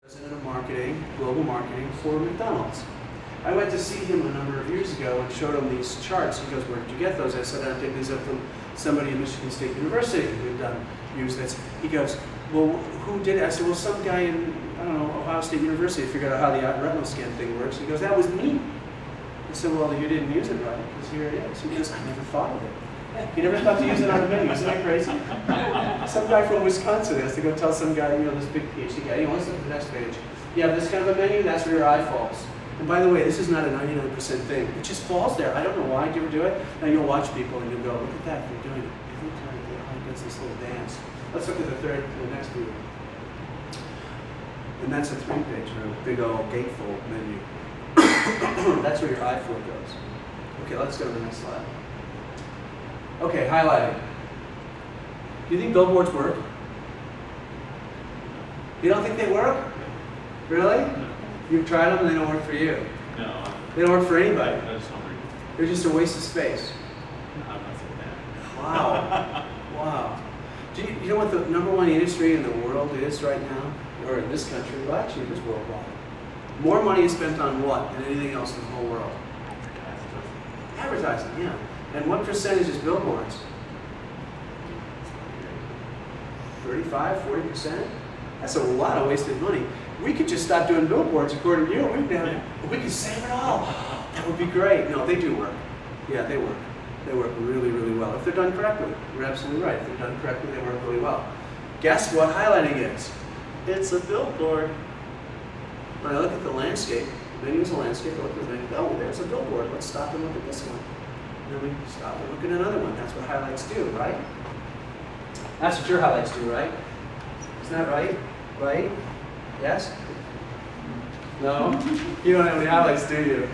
President of marketing, global marketing for McDonald's. I went to see him a number of years ago and showed him these charts. He goes, "Where did you get those?" I said, "I picked these up from somebody at Michigan State University who'd used this." He goes, "Well, who did it?" I said, "Well, some guy in, I don't know, Ohio State University figured out how the retinal scan thing works." He goes, "That was me." I said, "Well, you didn't use it right, because here it is." He goes, "I never thought of it." He never thought to use it on a menu. Isn't that crazy? Some guy from Wisconsin has to go tell some guy, you know, this big PhD guy, let's look at the next page. You have this kind of a menu, that's where your eye falls. And by the way, this is not a 99% thing. It just falls there. I don't know why. Do you ever do it? Now you'll watch people and you'll go, "Look at that, they're doing it." Every time it does this little dance. Let's look at the next view. And that's a 3-page or a big old gatefold menu. That's where your eye flow goes. Okay, let's go to the next slide. Okay, highlighting. Do you think billboards work? You don't think they work? Really? No. You've tried them and they don't work for you? No. They don't work for anybody? I just don't read. They're just a waste of space. No, I'm not saying that. Wow. Wow. Do you know what the #1 industry in the world is right now? Or in this country? Well, actually, it is worldwide. More money is spent on what than anything else in the whole world? Advertising, yeah. And what percentage is billboards? 35, 40%? That's a lot of wasted money. We could just stop doing billboards according to you. We could save it all. That would be great. No, they do work. Yeah, they work. They work really, really well. If they're done correctly. You're absolutely right. If they're done correctly, they work really well. Guess what highlighting is? It's a billboard. When I look at the landscape, the menu is a landscape, I look at the menu, oh, there's a billboard. Let's stop and look at this one. And then we stop and look at another one. That's what highlights do, right? That's what your highlights do, right? Isn't that right? Right? Yes? No? You don't have any highlights, do you?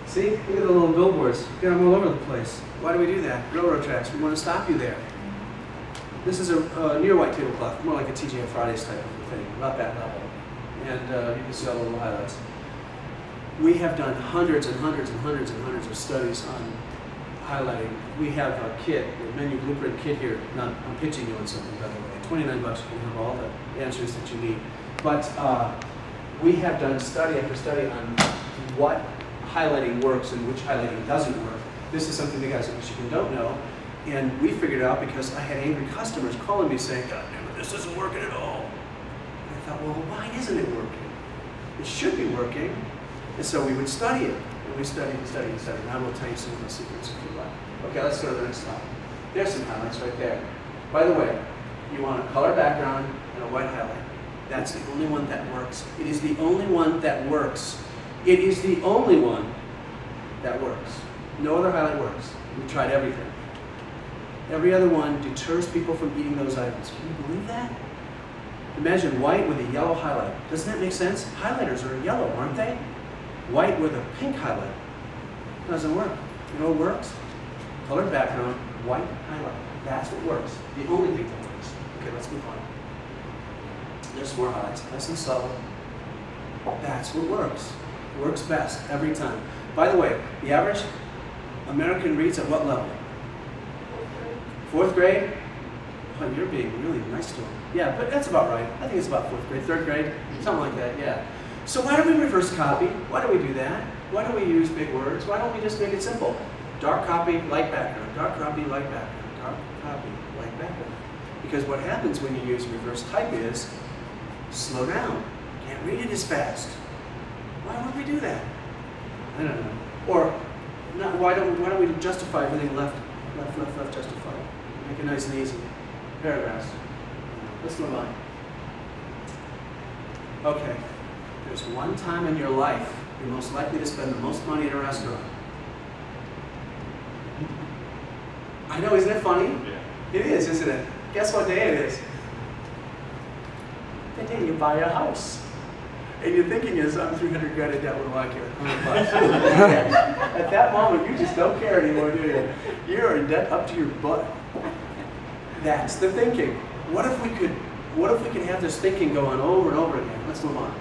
See? Look at the little billboards. You got them all over the place. Why do we do that? Railroad tracks. We want to stop you there. This is a near white tablecloth, more like a TGI Fridays type of thing, about that level. And you can see all the little highlights. We have done hundreds and hundreds and hundreds and hundreds of studies on highlighting. We have a kit, a menu blueprint kit here. I'm pitching you on something, by the way. $29, you can have all the answers that you need. But we have done study after study on what highlighting works and which highlighting doesn't work. This is something the guys at Michigan don't know. And we figured it out because I had angry customers calling me saying, "God damn it, this isn't working at all." And I thought, well, why isn't it working? It should be working. And so we would study it. And we studied and studied and studied. And I will tell you some of the secrets if you like. Okay, let's go to the next slide. There's some highlights right there. By the way, you want a color background and a white highlight. That's the only one that works. It is the only one that works. It is the only one that works. No other highlight works. We've tried everything. Every other one deters people from eating those items. Can you believe that? Imagine white with a yellow highlight. Doesn't that make sense? Highlighters are yellow, aren't they? White with a pink highlight. Doesn't work. You know what works? Colored background, white highlight. That's what works. The only thing that works. Okay, let's move on. There's more highlights. Nice and subtle. That's what works. Works best every time. By the way, the average American reads at what level? 4th grade? Oh, you're being really nice to them. Yeah, but that's about right. I think it's about 4th grade, 3rd grade, something like that, yeah. So why do we reverse copy? Why do we do that? Why don't we use big words? Why don't we just make it simple? Dark copy, light background. Dark copy, light background. Dark copy, light background. Because what happens when you use reverse type is, slow down. Can't read it as fast. Why would we do that? I don't know. Or, not, why don't we justify everything left, justify. Make it nice and easy. Paragraphs. Let's move on. Okay. There's one time in your life you're most likely to spend the most money at a restaurant. I know, isn't it funny? Yeah. It is, isn't it? Guess what day it is? The day you buy a house. And your thinking is, I'm 300 grand in debt, what do I care? At that moment, you just don't care anymore, do you? You're in debt up to your butt. That's the thinking. What if we could have this thinking going over and over again? Let's move on.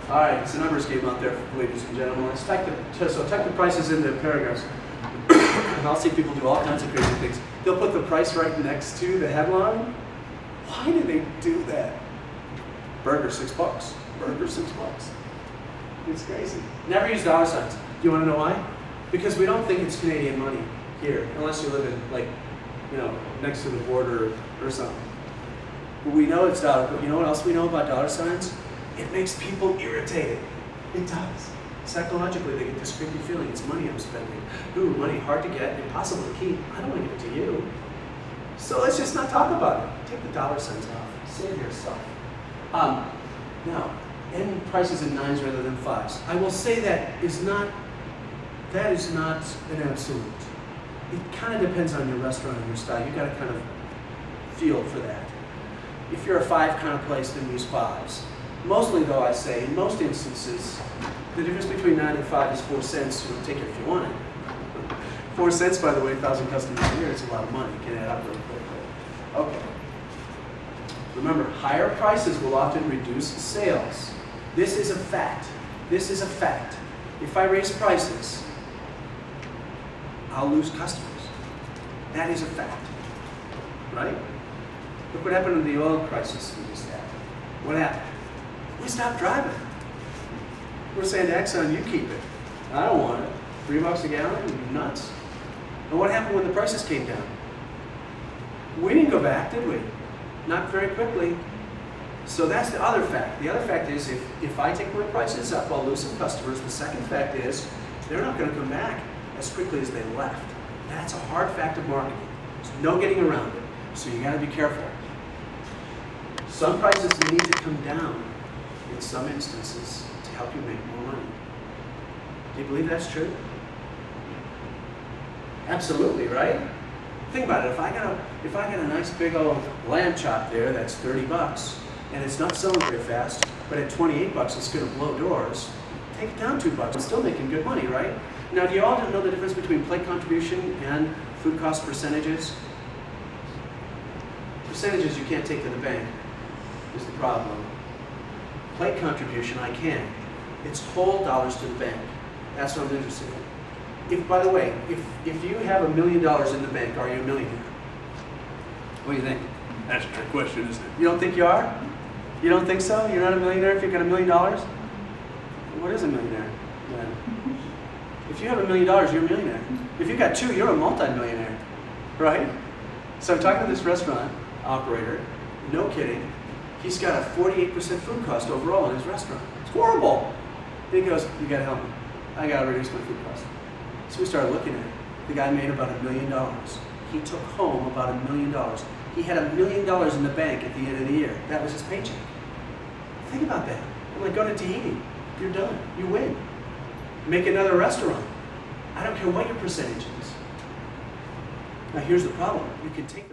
All right, it's a numbers game out there, ladies and gentlemen. Let's type the prices into paragraphs. And I'll see people do all kinds of crazy things. They'll put the price right next to the headline. Why do they do that? Burger, $6. Burger, $6. It's crazy. Never use dollar signs. Do you want to know why? Because we don't think it's Canadian money here, unless you live in, like, you know, next to the border or something. But we know it's dollar. But you know what else we know about dollar signs? It makes people irritated. It does. Psychologically, they get this creepy feeling. It's money I'm spending. Ooh, money hard to get, impossible to keep. I don't want to give it to you. So let's just not talk about it. Take the dollar signs off. Save yourself. Now, end prices in 9s rather than 5s. I will say that is not an absolute. It kind of depends on your restaurant and your style. You've got to kind of feel for that. If you're a 5 kind of place, then use 5s. Mostly, though, I say, in most instances, the difference between 9 and 5 is 4 cents. You know, take it if you want it. 4 cents, by the way, 1,000 customers a year, it's a lot of money. It can add up really quickly. Okay. Remember, higher prices will often reduce sales. This is a fact. This is a fact. If I raise prices, I'll lose customers. That is a fact. Right? Look what happened in the oil crisis we just had. What happened? We stopped driving. We're saying to Exxon, you keep it. I don't want it. $3 a gallon? You're nuts. And what happened when the prices came down? We didn't go back, did we? Not very quickly. So that's the other fact. The other fact is if I take my prices up, I'll lose some customers. The second fact is they're not going to come back as quickly as they left. That's a hard fact of marketing. There's no getting around it. So you got to be careful. Some prices need to come down in some instances to help you make more money. Do you believe that's true? Absolutely, right? Think about it. If I got a nice big old lamb chop there that's $30 and it's not selling very fast, but at $28 it's going to blow doors, take it down $2. I'm still making good money, right? Now, do you all know the difference between plate contribution and food cost percentages? Percentages you can't take to the bank is the problem. Plate contribution I can. It's whole dollars to the bank. That's what I'm interested in. By the way, if you have $1 million in the bank, are you a millionaire? What do you think? That's a trick question, isn't it? You don't think you are? You don't think so? You're not a millionaire if you've got $1 million? What is a millionaire? Yeah. If you have $1 million, you're a millionaire. If you've got 2, you're a multi-millionaire, right? So I'm talking to this restaurant operator, no kidding, he's got a 48% food cost overall in his restaurant. It's horrible. And he goes, you gotta help me. I gotta reduce my food cost. So we started looking at it. The guy made about $1 million. He took home about $1 million. He had $1 million in the bank at the end of the year. That was his paycheck. Think about that. I'm like, go to Tahiti. You're done. You win. Make another restaurant. I don't care what your percentage is. Now here's the problem. You can take the